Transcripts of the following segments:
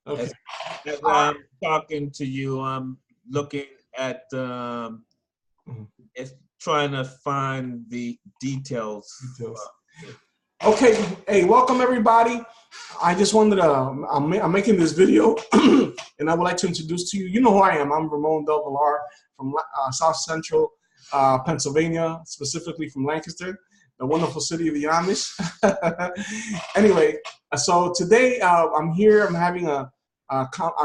Okay. As I'm talking to you, I'm looking at it's trying to find the details. Details. Okay. Hey, welcome everybody. I just wanted to. I'm making this video, and I would like to introduce to you. You know who I am. I'm Ramon Del Villar from South Central Pennsylvania, specifically from Lancaster, the wonderful city of the Amish. Anyway, so today I'm here. I'm having a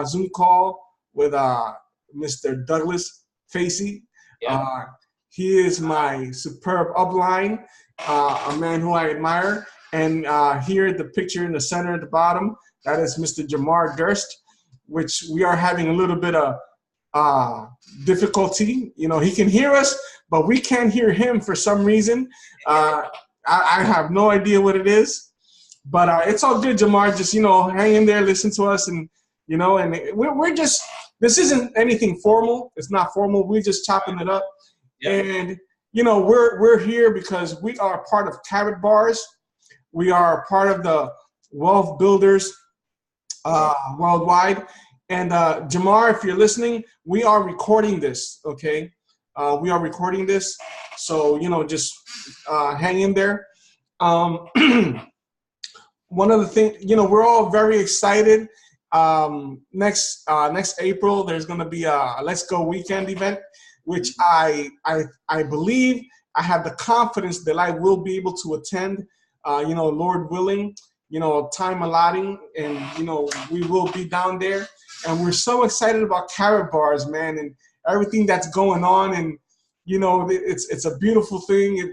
Zoom call with Mr. Douglas Facey. Yeah. He is my superb upline, a man who I admire. And here, the picture in the center at the bottom, that is Mr. Jamar Durst, which we are having a little bit of difficulty. You know, he can hear us, but we can't hear him for some reason. I have no idea what it is, but it's all good, Jamar. Just, you know, hang in there, listen to us, and, you know, and we're just, this isn't anything formal. It's not formal. We're just chopping it up. Yeah. And, you know, we're here because we are part of KaratBars. We are part of the Wealth Builders worldwide. And Jamar, if you're listening, we are recording this, okay? We are recording this. So, you know, just hang in there. One of the things, you know, we're all very excited. Next April, there's going to be a Let's Go weekend event, which I believe, I have the confidence that I will be able to attend, you know, Lord willing, you know, time allotting, and, you know, we will be down there. And we're so excited about KaratBars, man, and everything that's going on. And, you know, it's a beautiful thing.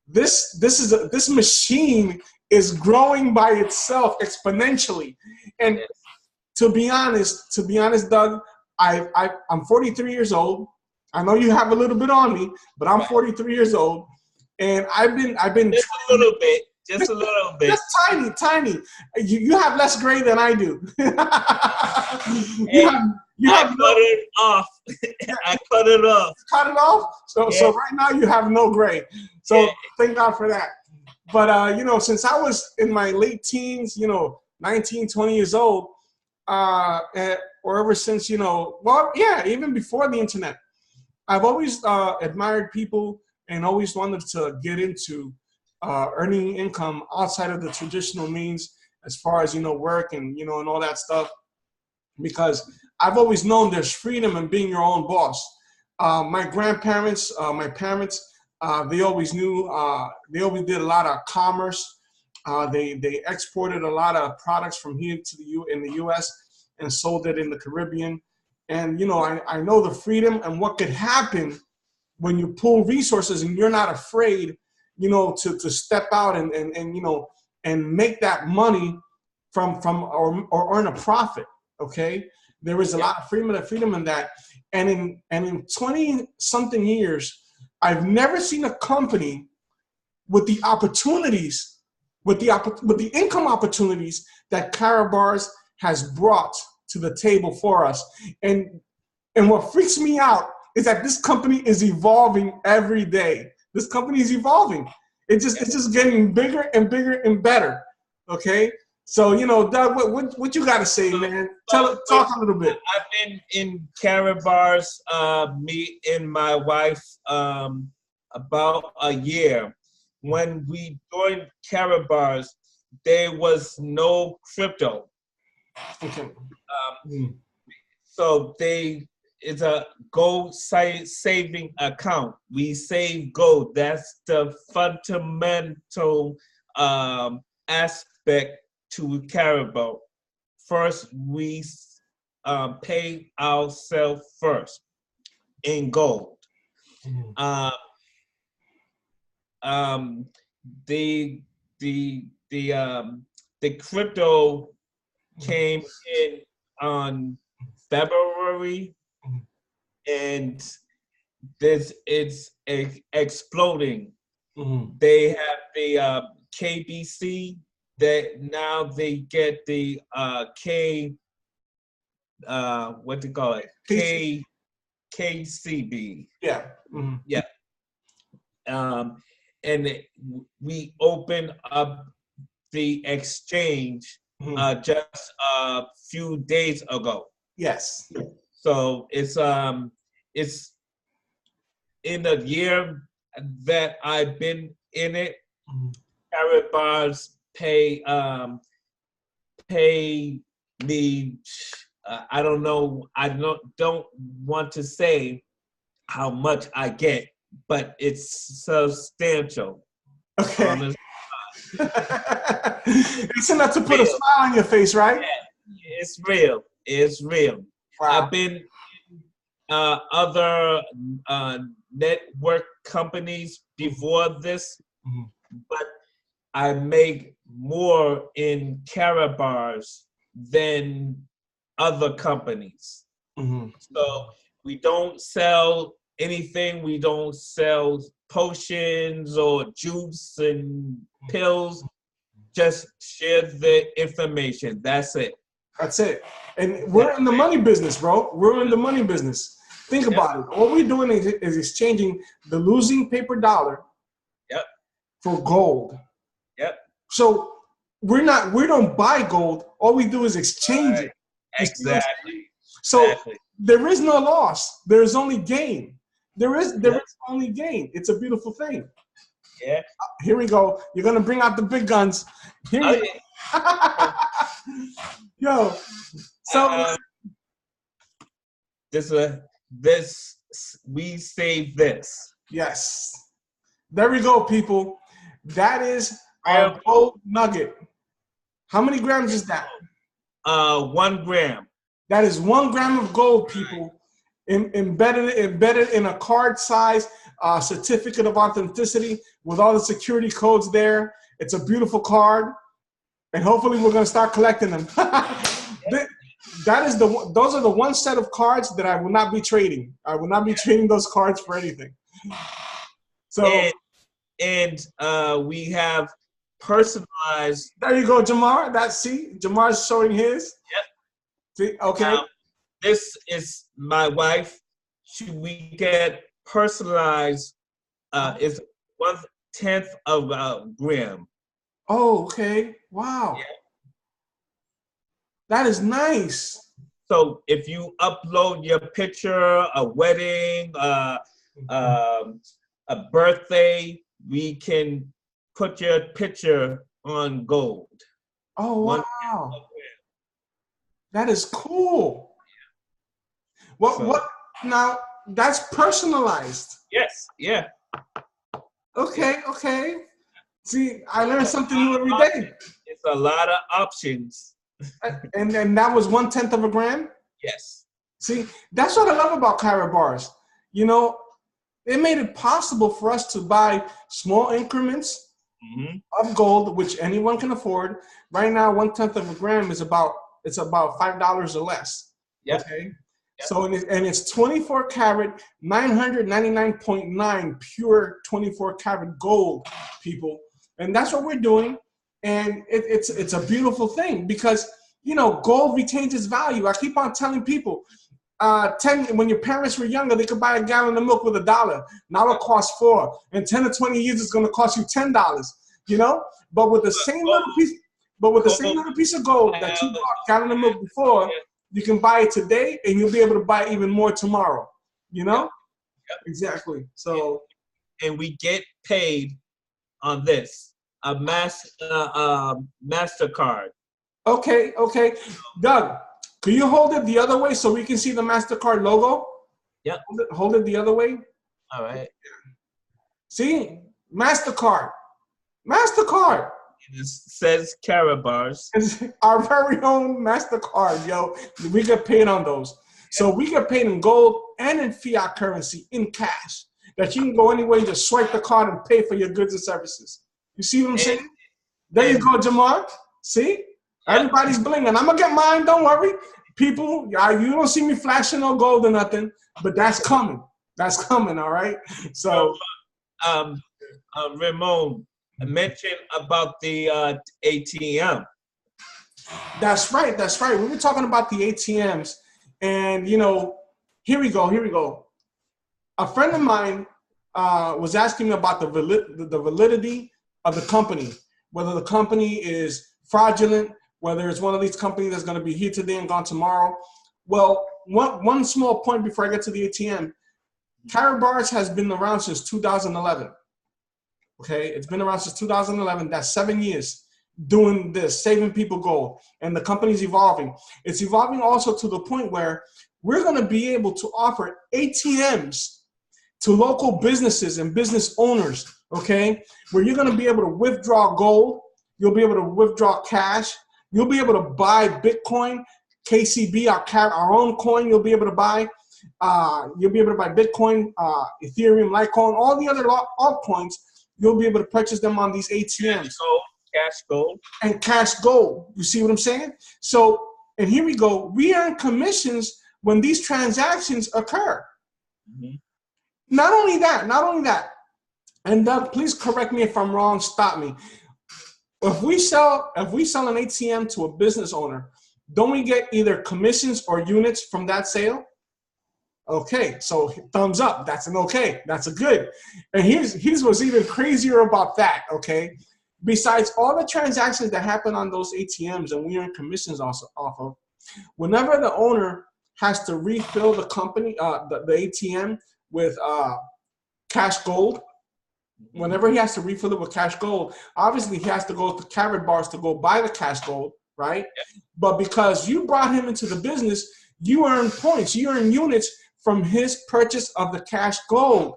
This machine is growing by itself exponentially. And to be honest, Doug, I'm 43 years old. I know you have a little bit on me, but I'm 43 years old, and I've been just a little bit. Just a little bit. Just tiny. You have less gray than I do. I cut it off. I cut it off. Cut it off? So right now you have no gray. So thank God for that. But, you know, since I was in my late teens, you know, 19, 20 years old, or ever since, you know, well, yeah, even before the internet, I've always admired people and always wanted to get into earning income outside of the traditional means, as far as, you know, work and, you know, and all that stuff, because I've always known there's freedom in being your own boss. My grandparents, my parents, they always knew, they always did a lot of commerce. They exported a lot of products from here to in the U.S. and sold it in the Caribbean. And, you know, I know the freedom and what could happen when you pull resources and you're not afraid, you know, to step out and you know, and make that money or earn a profit. Okay, there is a lot of freedom in that. And in 20 something years, I've never seen a company with the opportunities, with the income opportunities that KaratBars has brought to the table for us. And what freaks me out is that this company is evolving every day. This company is evolving. It's just getting bigger and bigger and better. Okay, so, you know, Doug, what you got to say, man? Talk a little bit. I've been in KaratBars, me and my wife, about a year. When we joined KaratBars, there was no crypto. Okay. So it's a gold saving account. We save gold. That's the fundamental aspect to KaratBars. First, we pay ourselves first in gold. The crypto came in on February, and it's exploding. They have the KBC, that now they get the what do you call it? KCB. Yeah. Yeah. And we open up the exchange just a few days ago. Yes. So it's in a year that I've been in it. KaratBars pay me. I don't know. I don't want to say how much I get, but it's substantial. Okay. It's enough to put a smile on your face, right? Yeah, it's real. It's real. Wow. I've been other network companies before this, but I make more in KaratBars than other companies. So we don't sell anything. We don't sell potions or juice and pills. Just share the information. That's it. That's it. And we're in the money business, bro. We're in the money business. Think about it. All we're doing is exchanging the losing paper dollar for gold. So we don't buy gold. All we do is exchange it. Exactly. So there is no loss. There is only gain. There is only gain. It's a beautiful thing. Yeah. Here we go. You're gonna bring out the big guns. Here we go. Yo. So this we save this. Yes. There we go, people. That is our gold nugget. How many grams is that? 1 gram. That is 1 gram of gold, people. Embedded in a card size certificate of authenticity with all the security codes there. It's a beautiful card, and hopefully we're gonna start collecting them. Those are the one set of cards that I will not be trading. I will not be trading those cards for anything. So and we have personalized. There you go, Jamar. Jamar's showing his. Yep. See, okay. This is my wife. We get personalized. Is 1/10 of a gram. Oh, okay. Wow. Yeah. That is nice. So if you upload your picture, a wedding, a birthday, we can put your picture on gold. Oh, wow. That is cool. What now? That's personalized. Yes. Yeah. Okay. See, I learn something new every day. It's a lot of options. And that was 1/10 of a gram? Yes. See, that's what I love about KaratBars. You know, it made it possible for us to buy small increments of gold, which anyone can afford. Right now, 1/10 of a gram is about $5 or less. Yep. Okay. Yep. So it's 24 karat, 999.9 pure 24 karat gold, people, and that's what we're doing. And it's a beautiful thing because, you know, gold retains its value. I keep on telling people, when your parents were younger, they could buy a gallon of milk with $1. Now it costs $4. In 10 or 20 years, it's going to cost you $10. You know, but with the same little piece of gold that you bought a gallon of milk before, you can buy it today, and you'll be able to buy even more tomorrow. You know, exactly. So, and we get paid on this. A MasterCard. Okay. Doug, can you hold it the other way so we can see the MasterCard logo? Yep. Hold it the other way. All right. See? MasterCard. It says KaratBars. It's our very own MasterCard, yo. We get paid on those. So we get paid in gold and in fiat currency, in cash. That you can go anywhere and just swipe the card and pay for your goods and services. You see what I'm saying? There you go, Jamar. See? Everybody's blinging. I'm going to get mine. Don't worry. People, you don't see me flashing no gold or nothing, but that's coming. That's coming, all right? So, Ramon mentioned about the ATM. That's right. We were talking about the ATMs, and, you know, here we go. A friend of mine was asking me about the validity of the company, whether the company is fraudulent, whether it's one of these companies that's going to be here today and gone tomorrow. Well, one small point before I get to the ATM, KaratBars has been around since 2011. Okay, it's been around since 2011. That's 7 years doing this, saving people gold, and the company's evolving. It's evolving also to the point where we're going to be able to offer ATMs to local businesses and business owners, okay, where you're going to be able to withdraw gold, you'll be able to withdraw cash, you'll be able to buy Bitcoin, KCB, our own coin, you'll be able to buy. You'll be able to buy Bitcoin, Ethereum, Litecoin, all the other altcoins. You'll be able to purchase them on these ATMs. Cash gold. And cash gold. You see what I'm saying? So, and here we go. We earn commissions when these transactions occur. Mm-hmm. Not only that. And Doug, please correct me if I'm wrong. Stop me. If we sell an ATM to a business owner, don't we get either commissions or units from that sale? Okay, so thumbs up. That's an okay. That's a good. And here's what's even crazier about that, okay? Besides all the transactions that happen on those ATMs and we earn commissions also off of, whenever the owner has to refill the company, the ATM with cash gold, whenever he has to refill it with cash gold, obviously he has to go to KaratBars to go buy the cash gold, right? But because you brought him into the business, you earn points, you earn units from his purchase of the cash gold.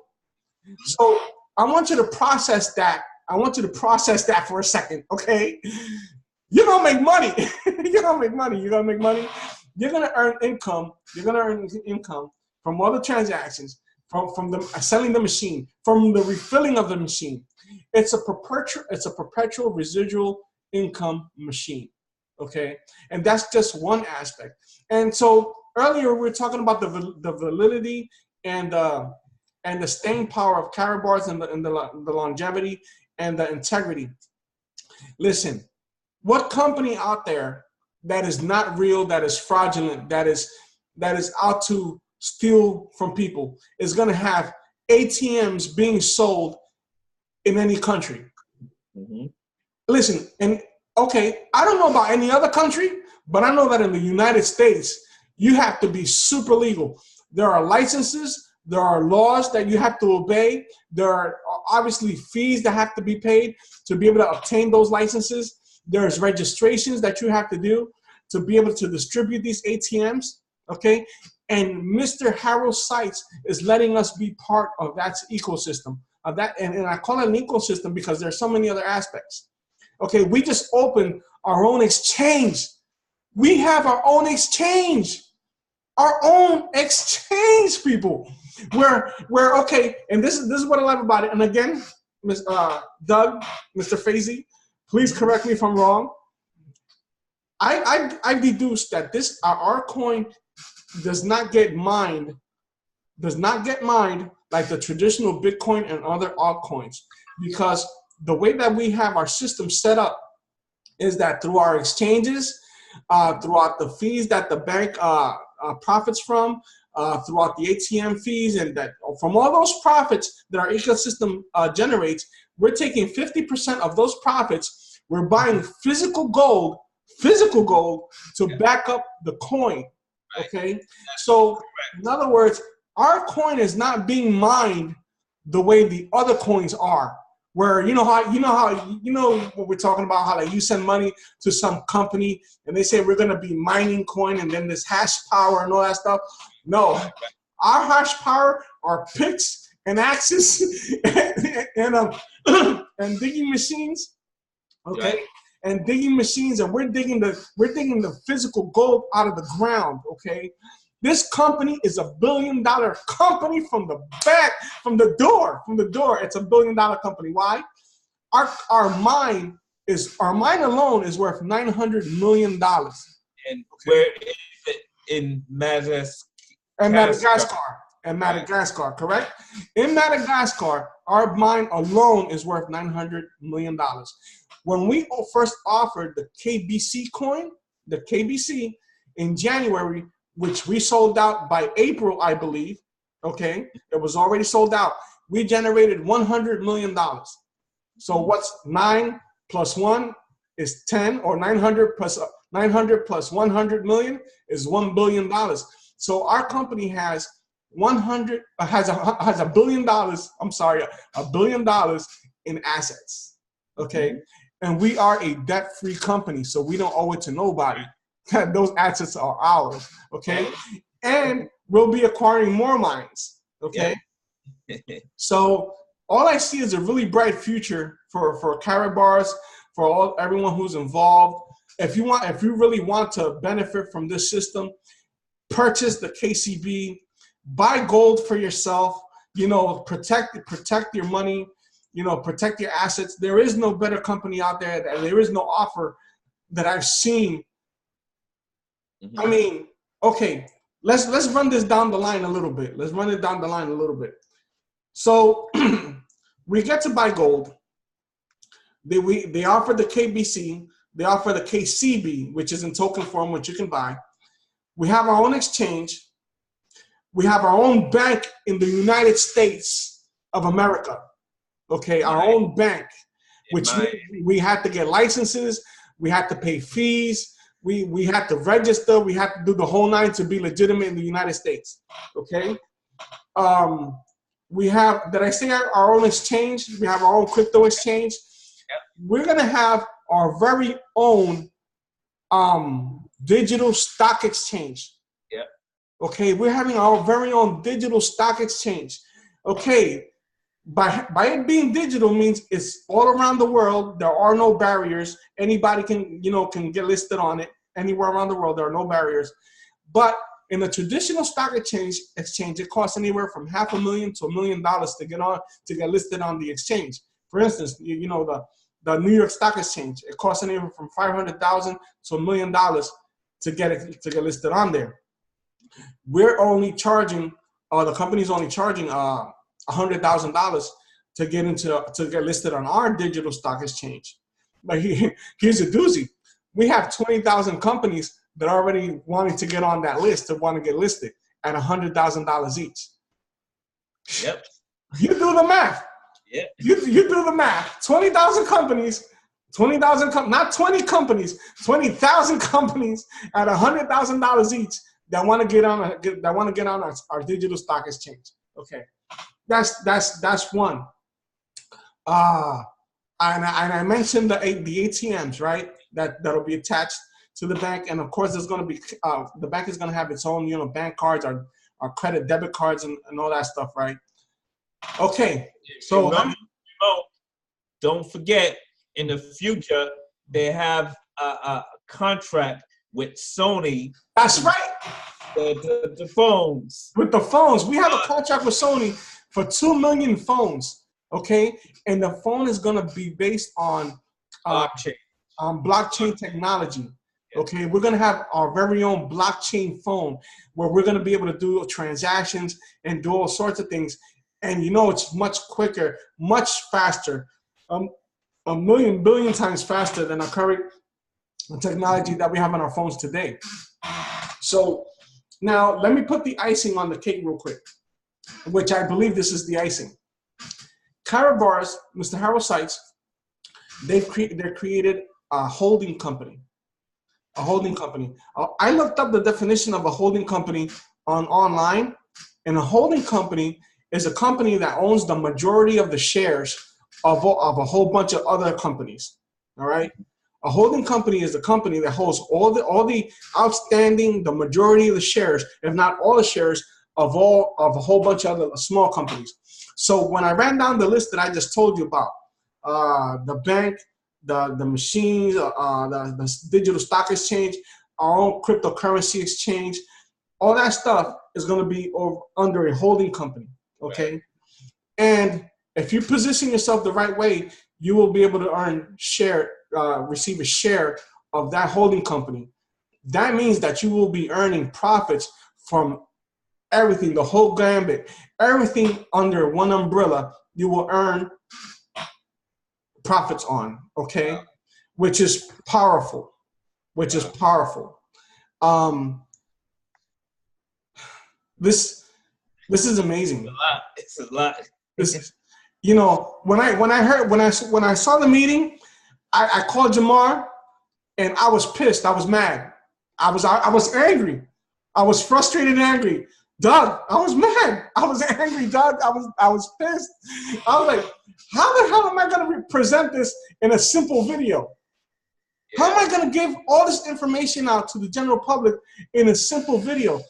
So I want you to process that. I want you to process that for a second, okay? You're gonna make money. You're gonna make money. You're gonna make money. You're gonna earn income. You're gonna earn income from all the transactions, from the selling the machine, from the refilling of the machine. It's a perpetual residual income machine, okay? And that's just one aspect. And so earlier we were talking about the validity and the staying power of KaratBars and the longevity and the integrity. Listen, what company out there that is not real, that is fraudulent, that is out to steal from people is going to have ATMs being sold in any country? Mm-hmm. Listen, and okay, I don't know about any other country, but I know that in the United States, you have to be super legal. There are licenses. There are laws that you have to obey. There are obviously fees that have to be paid to be able to obtain those licenses. There's registrations that you have to do to be able to distribute these ATMs, okay? And Mr. Harold Seitz is letting us be part of that ecosystem. Of that, and I call it an ecosystem because there's so many other aspects. Okay, we just opened our own exchange. We have our own exchange. Our own exchange, people. Where okay, and this is what I love about it. And again, Doug, Mr. Fazy, please correct me if I'm wrong. I deduced that our coin does not get mined like the traditional Bitcoin and other altcoins, because the way that we have our system set up is that through our exchanges, throughout the fees that the bank profits from, throughout the ATM fees, and that from all those profits that our ecosystem generates, we're taking 50% of those profits. We're buying physical gold to back up the coin. Okay, so in other words, our coin is not being mined the way the other coins are. Where you know what we're talking about, how like you send money to some company and they say we're gonna be mining coin and then this hash power and all that stuff. No, our hash power are picks and axes and digging machines. Okay, and digging machines, and we're digging the physical gold out of the ground. Okay, this company is $1 billion company from the door. It's $1 billion company. Why? Our mine alone is worth $900 million. And where is it? In Madagascar. Madagascar, correct? In Madagascar, our mine alone is worth $900 million. When we first offered the KBC coin, in January, which we sold out by April, I believe, okay? It was already sold out. We generated $100 million. So what's 9 plus 1? is 10, or 900 plus 100 million is $1 billion. So our company has $1 billion. I'm sorry, $1 billion in assets. Okay, and we are a debt-free company, so we don't owe it to nobody. Those assets are ours. Okay, and we'll be acquiring more mines. Okay, so all I see is a really bright future for KaratBars, for everyone who's involved. If you really want to benefit from this system, purchase the KCB, buy gold for yourself. You know, protect your money. You know, protect your assets. There is no better company out there. There is no offer that I've seen. I mean, okay, let's run this down the line a little bit. Let's run it down the line a little bit. So we get to buy gold. They offer the KBC. They offer the KCB, which is in token form, which you can buy. We have our own exchange. We have our own bank in the United States of America. Okay, our own bank, which we had to get licenses. We had to pay fees. We had to register. We had to do the whole nine to be legitimate in the United States. Okay. We have, did I say our own exchange? We have our own crypto exchange. We're going to have our very own digital stock exchange. Okay, we're having our very own digital stock exchange. Okay, by it being digital means it's all around the world. There are no barriers. Anybody can get listed on it anywhere around the world. There are no barriers. But in a traditional stock exchange, it costs anywhere from $500,000 to $1 million to get listed on the exchange. For instance, the New York Stock Exchange, it costs anywhere from $500,000 to $1 million to get listed on there. We're only charging, the company's only charging $100,000 to get listed on our digital stock exchange. But here's a doozy: we have 20,000 companies that are already wanting to get on that list, that want to get listed at $100,000 each. Yep. You do the math. Yep. You do the math. 20,000 companies, not 20 companies, 20,000 companies at $100,000 each that want to get on our digital stock exchange. Okay, that's one. And I mentioned the ATMs, right? That'll be attached to the bank, and of course, there's going to be the bank is going to have its own, bank cards, our credit, debit cards, and all that stuff, right? Okay, so don't forget, in the future they have a contract with Sony. That's right. The phones. With the phones, we have a contract with Sony for 2 million phones. Okay, and the phone is going to be based on blockchain technology. Okay, we're going to have our very own blockchain phone where we're going to be able to do transactions and do all sorts of things. And it's much quicker, much faster, a million billion times faster than our current technology that we have on our phones today. So now let me put the icing on the cake real quick, which I believe this is the icing. KaratBars, Mr. Harold Seitz, they created a holding company. A holding company. I looked up the definition of a holding company online, and a holding company is a company that owns the majority of the shares of a whole bunch of other companies. All right. A holding company is a company that holds all the outstanding, the majority of the shares, if not all the shares of a whole bunch of other small companies. So when I ran down the list that I just told you about, the bank, the machines, the digital stock exchange, our own cryptocurrency exchange, all that stuff is going to be under a holding company. Okay. Right. And if you position yourself the right way, you will be able to receive a share of that holding company. That means that you will be earning profits from everything, the whole gambit, everything under one umbrella, you will earn profits on, okay? Which is powerful, This is amazing. It's a lot. This, when I saw the meeting, I called Jamar, and I was pissed. I was mad. I was angry. I was frustrated and angry. Doug, I was mad. I was angry, Doug. I was pissed. I was like, how the hell am I going to present this in a simple video? How am I going to give all this information out to the general public in a simple video?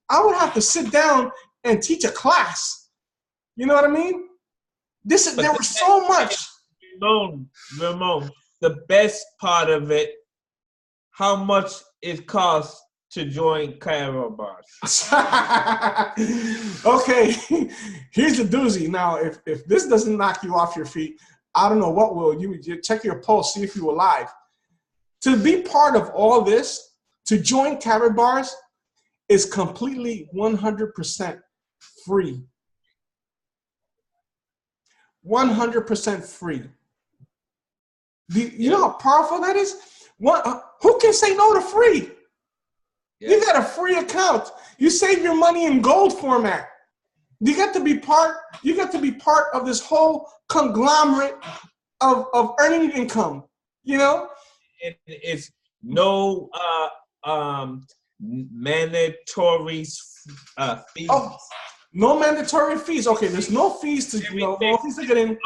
I would have to sit down and teach a class. You know what I mean? There was so much. Ramon, the best part of it, how much it costs to join KaratBars. Okay, here's the doozy. Now, if this doesn't knock you off your feet, I don't know what will. You check your pulse, see if you're alive. To be part of all this, to join KaratBars, is completely 100% free. 100% free. You know how powerful that is? Who can say no to free? Yeah. You got a free account. You save your money in gold format. You got to be part of this whole conglomerate of earning income. You know? It's no mandatory fees. Oh, no mandatory fees. Okay, there's no fees to no fees to get in.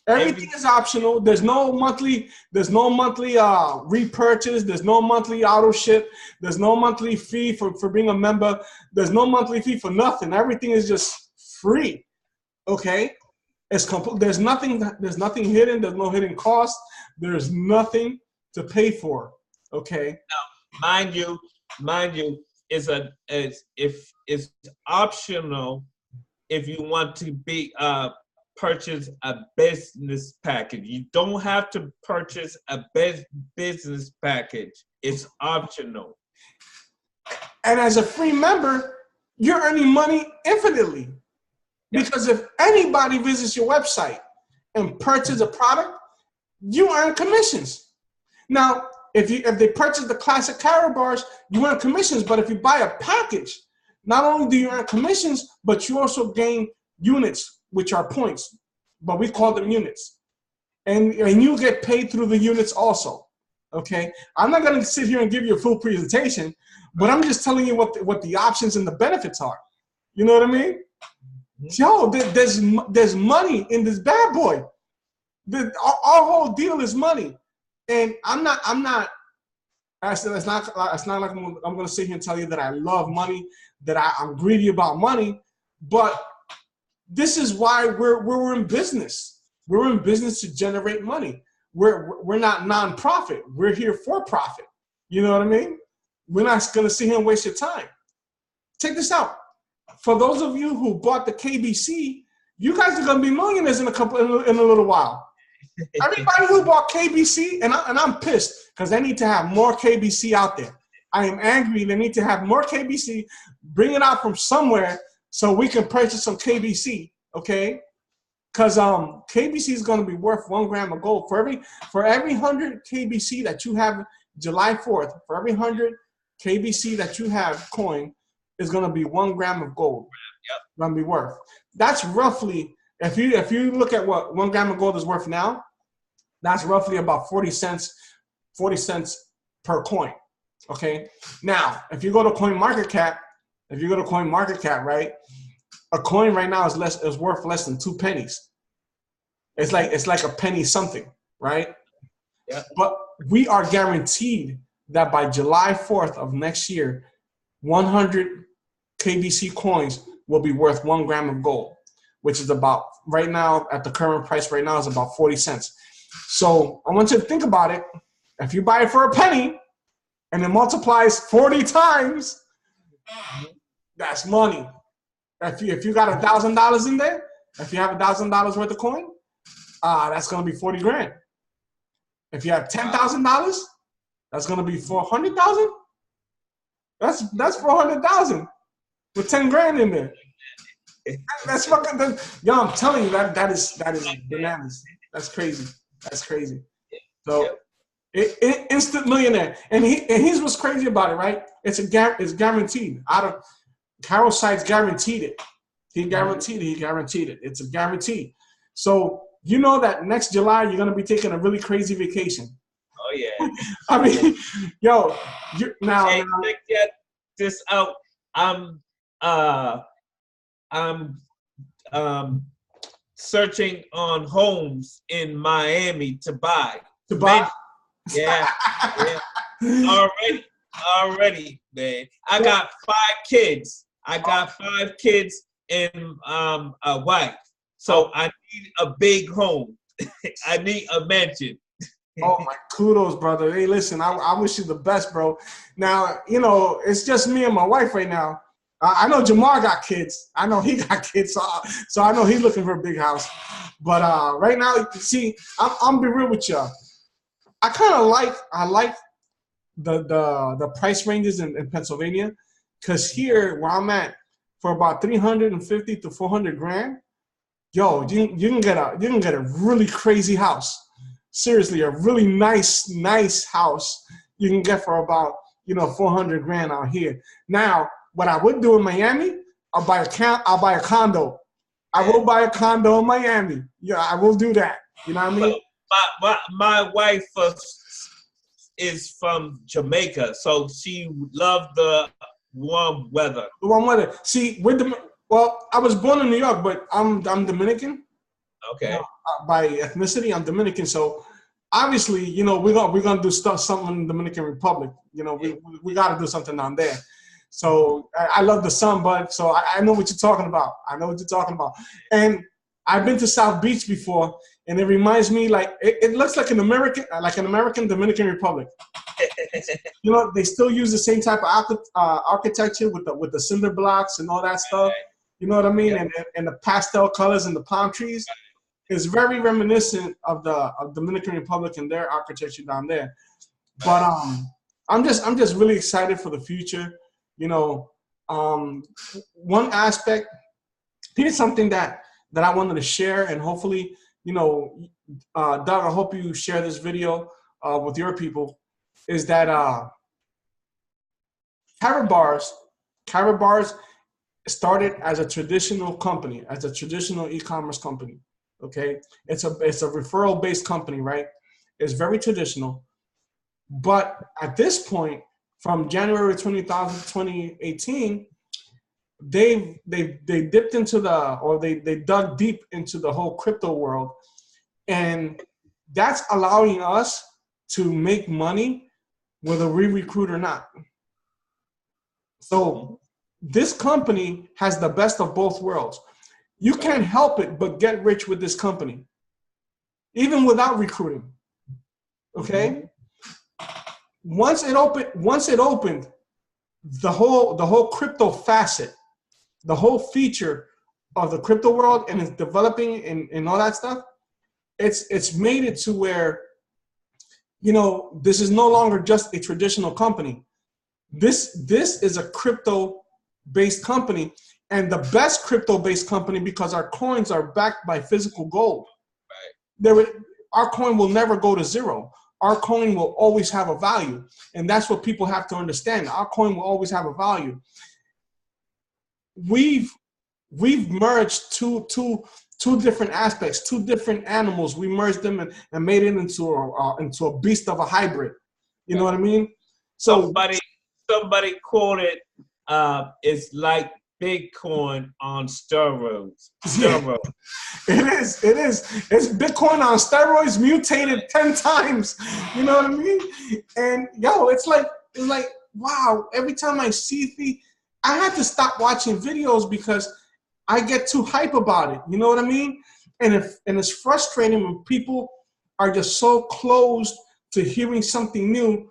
Everything is optional. There's no monthly repurchase. There's no monthly auto ship. There's no monthly fee for being a member. There's no monthly fee for nothing. Everything is just free. Okay? It's complete. There's nothing hidden. There's no hidden cost. There's nothing to pay for. Okay? Now, mind you, it's optional if you want to be purchase a business package. You don't have to purchase a business package. It's optional. And as a free member, you're earning money infinitely. Because if anybody visits your website and purchases a product, you earn commissions. Now, if they purchase the classic KaratBars, you earn commissions. But if you buy a package, not only do you earn commissions, but you also gain units, which are points, but we call them units. And you get paid through the units also, okay? I'm not gonna sit here and give you a full presentation, but I'm just telling you what the options and the benefits are. You know what I mean? Yo, there's money in this bad boy. Our whole deal is money. And I'm not, it's not like I'm gonna sit here and tell you that I love money, that I'm greedy about money, but this is why we're in business. We're in business to generate money. We're not nonprofit. We're here for profit. You know what I mean? We're not gonna sit here and waste your time. Check this out. For those of you who bought the KBC, you guys are gonna be millionaires in a little while. Everybody who bought KBC, and I'm pissed because they need to have more KBC out there. I am angry. They need to have more KBC. Bring it out from somewhere so we can purchase some KBC, okay? Because KBC is going to be worth 1 gram of gold. For every 100 KBC that you have July 4th, for every 100 KBC that you have coin is going to be 1 gram of gold. Yep. Going to be worth. That's roughly, if you look at what 1 gram of gold is worth now, that's roughly about 40 cents per coin. Okay. Now, if you go to CoinMarketCap, right, a coin right now is worth less than 2 pennies. It's like a penny something, right? Yeah. But we are guaranteed that by July 4th of next year, 100 KBC coins will be worth 1 gram of gold, which is about, right now, at the current price right now, is about 40 cents. So I want you to think about it. If you buy it for a penny and it multiplies 40 times, that's money. If you got $1,000 in there, if you have $1,000 worth of coin, that's gonna be 40 grand. If you have $10,000, that's gonna be 400,000. That's 400,000 with 10 grand in there. That's fucking. Yo, I'm telling you that is bananas. That's crazy. That's crazy. So, instant millionaire, and here's what's crazy about it, right? It's guaranteed. Carol's sites guaranteed it. He guaranteed it. It's a guarantee. So you know that next July you're gonna be taking a really crazy vacation. Oh yeah. I mean, yo, now Check this out. I'm uh I'm searching on homes in Miami to buy. to buy. Yeah, yeah. Already, man. I got 5 kids. I got 5 kids and a wife. So I need a big home. I need a mansion. Oh my kudos, brother. Hey, listen, I wish you the best, bro. Now, you know, it's just me and my wife right now. I know Jamar got kids. I know he got kids, so I know he's looking for a big house. But right now, see, I'm be real with you. I kind of like the price ranges in Pennsylvania, because here where I'm at, for about 350 to 400 grand, yo, you can get a really crazy house. Seriously, a really nice house you can get for about 400 grand out here. Now, what I would do in Miami, I'll buy a condo. I will buy a condo in Miami. Yeah, I will do that. You know what I mean? My wife is from Jamaica, so she loved the warm weather. The warm weather. See, well, I was born in New York, but I'm Dominican. Okay. By ethnicity, I'm Dominican, so obviously, we're gonna do something in the Dominican Republic. We got to do something down there. So I love the sun, bud. So I know what you're talking about. And I've been to South Beach before, and it reminds me it looks like an American Dominican Republic. They still use the same type of architecture with the cinder blocks and all that stuff. You know what I mean? Yeah. And the pastel colors and the palm trees is very reminiscent of the Dominican Republic and their architecture down there. But I'm just really excited for the future. One aspect, here's something that I wanted to share, and hopefully, Doug, I hope you share this video with your people, is that KaratBars started as a traditional company, as a traditional e-commerce company. Okay, it's a referral-based company, right? It's very traditional, but at this point, from January 2018, they dipped into they dug deep into the whole crypto world, and that's allowing us to make money whether we recruit or not. So this company has the best of both worlds. You can't help it but get rich with this company, even without recruiting. Okay? Once it opened, the whole crypto facet, the whole feature of the crypto world, and it's developing and all that stuff, it's made it to where, this is no longer just a traditional company. This is a crypto-based company, and the best crypto-based company, because our coins are backed by physical gold. Right. Our coin will never go to zero. Our coin will always have a value, and that's what people have to understand. Our coin will always have a value. We've merged two different aspects, two different animals. We merged them and made it into a beast of a hybrid. You know what I mean? So somebody quoted, it's like Bitcoin on steroids. Yeah, it is. It's Bitcoin on steroids mutated 10 times. You know what I mean? And it's like, wow, every time I see I had to stop watching videos because I get too hype about it. You know what I mean? And it's frustrating when people are just so closed to hearing something new.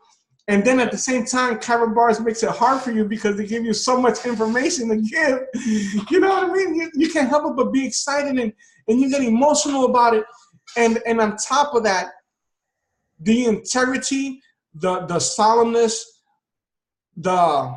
And then at the same time, KaratBars makes it hard for you because they give you so much information to give. You know what I mean? You can't help it but be excited, and you get emotional about it. And on top of that, the integrity, the solemnness, the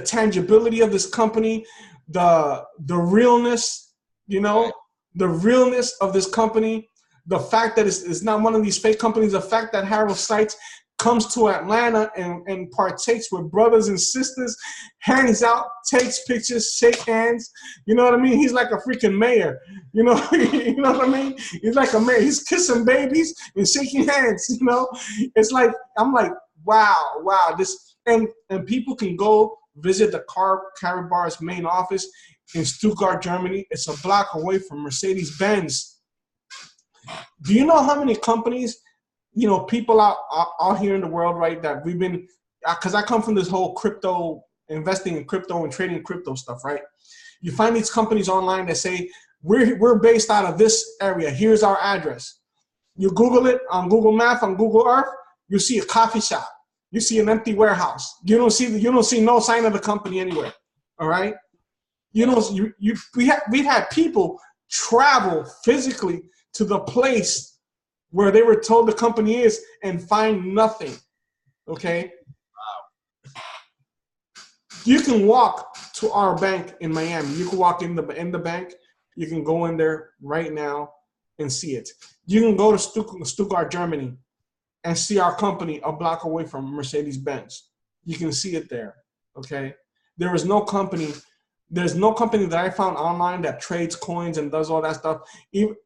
tangibility of this company, the realness, the realness of this company, the fact that it's not one of these fake companies, the fact that Harold Seitz comes to Atlanta and partakes with brothers and sisters, hangs out, takes pictures, shake hands. You know what I mean? He's like a freaking mayor. You know, you know what I mean? He's like a mayor. He's kissing babies and shaking hands. You know, it's like I'm like, wow, this and people can go visit the KaratBars main office in Stuttgart, Germany. It's a block away from Mercedes-Benz. Do you know how many companies, you know, people out here in the world, right, that we've been, because I come from this whole crypto, investing in crypto and trading crypto stuff, right? You find these companies online that say, we're based out of this area. Here's our address. You Google it on Google Maps, on Google Earth, you see a coffee shop. You see an empty warehouse. You don't see no sign of the company anywhere. All right. You know, we've had people travel physically to the place where they were told the company is and find nothing. Okay. Wow. You can walk to our bank in Miami. You can walk in the bank. You can go in there right now and see it. You can go to Stuttgart, Germany, and see our company a block away from Mercedes-Benz. You can see it there, okay? There's no company that I found online that trades coins and does all that stuff.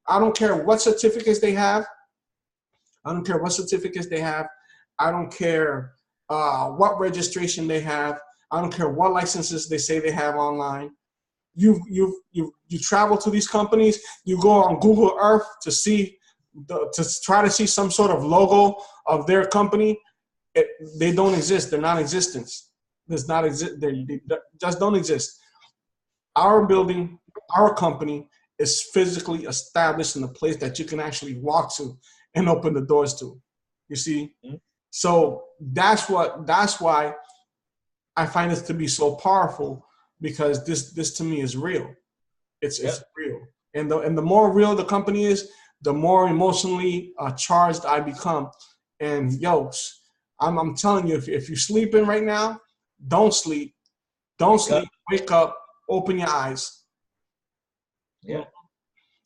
I don't care what certificates they have. I don't care what registration they have. I don't care what licenses they say they have online. You travel to these companies, you go on Google Earth to see to try to see some sort of logo of their company. They don't exist. They're non-existent. They just don't exist. Our building, our company is physically established in a place that you can actually walk to and open the doors to. You see? Mm-hmm. So that's why I find this to be so powerful, because this to me is real. It's real. And the more real the company is, the more emotionally charged I become. And yo, I'm telling you, if you're sleeping right now, don't sleep. Don't sleep. Wake up. Open your eyes. Yeah.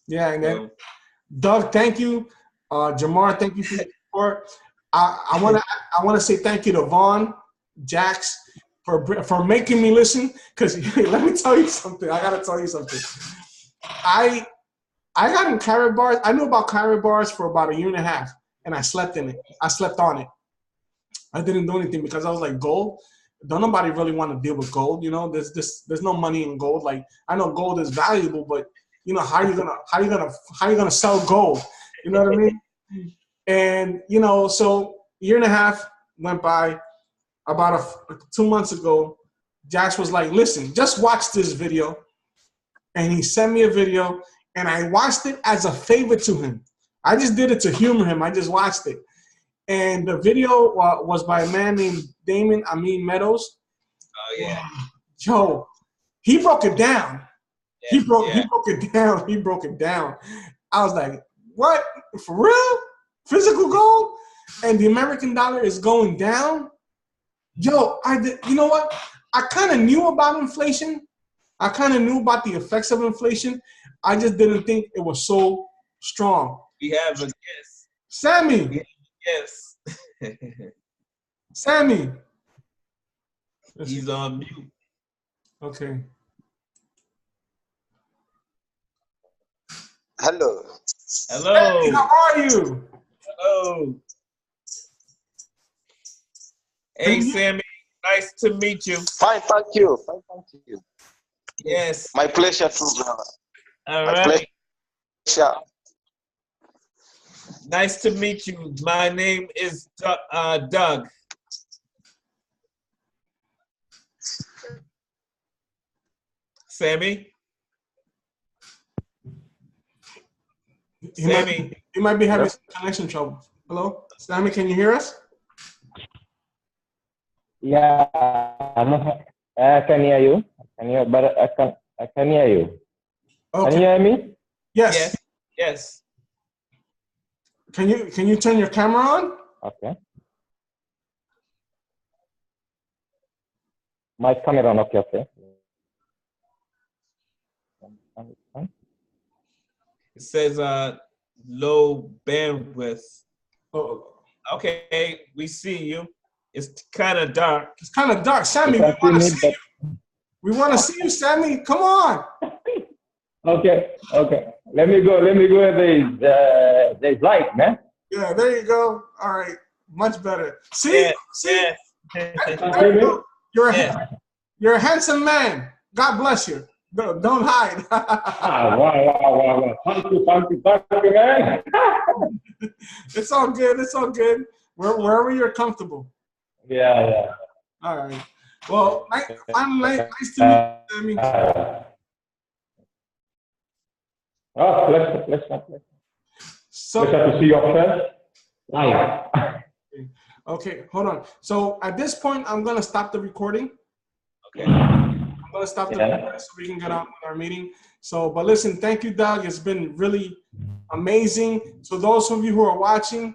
Yeah. And then, Doug, thank you. Jamar, thank you for your support. I want to say thank you to Vaughn, Jax, for making me listen. Because let me tell you something. I gotta tell you something. I got in KaratBars. I knew about KaratBars for about a year and a half, and I slept in it. I slept on it. I didn't do anything because I was like, gold. Don't nobody really want to deal with gold. You know, there's no money in gold. Like, I know gold is valuable, but you know, how you gonna sell gold? You know what I mean? And you know, so a year and a half went by. About 2 months ago, Josh was like, listen, just watch this video. And he sent me a video, and I watched it as a favor to him. I just did it to humor him. I just watched it. And the video was by a man named Damon Amin Meadows. Oh, yeah. And, yo, he broke it down. Yeah, he broke it down. He broke it down. I was like, what? For real? Physical gold? And the American dollar is going down? Yo, you know what? I kind of knew about inflation. I kind of knew about the effects of inflation. I just didn't think it was so strong. We have a guest. Sammy. Yes. Sammy. He's on mute. Okay. Hello. Hello. Sammy, how are you? Hello. Hey, Sammy. Nice to meet you. Fine, thank you. Fine, thank you. Yes. My pleasure too, brother. All My right. pleasure. Nice to meet you. My name is Doug. Sammy? He might be having some connection trouble. Hello? Sammy, can you hear us? Yeah, I can hear you. But I can hear you. Okay. Can you hear me? Yes. Yes. Can you turn your camera on? Okay. My camera on. Okay. It says low bandwidth. Oh, Okay, we see you. It's kind of dark. It's kind of dark. Sammy, we want to see you. We want to see you, Sammy. Come on. Okay. Let me go. There's light, man. Yeah, there you go. All right, much better. See, see, Can you you're a handsome man. God bless you. Don't hide. wow. Thank you, man. It's all good. It's all good. Wherever you're comfortable. Yeah. All right. Well, nice to meet you, Sammy. Let's So, to see your friend live. okay, hold on. So at this point, I'm gonna stop the recording. Okay. I'm gonna stop the recording so we can get on with our meeting. So, but listen, thank you, Doug. It's been really amazing. So those of you who are watching,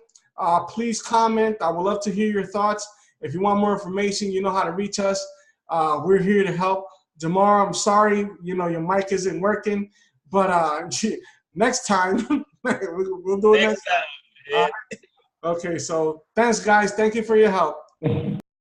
please comment. I would love to hear your thoughts. If you want more information, you know how to reach us. We're here to help. Jamar, I'm sorry, your mic isn't working, but next time we'll do it next time. Okay, so thanks, guys. Thank you for your help.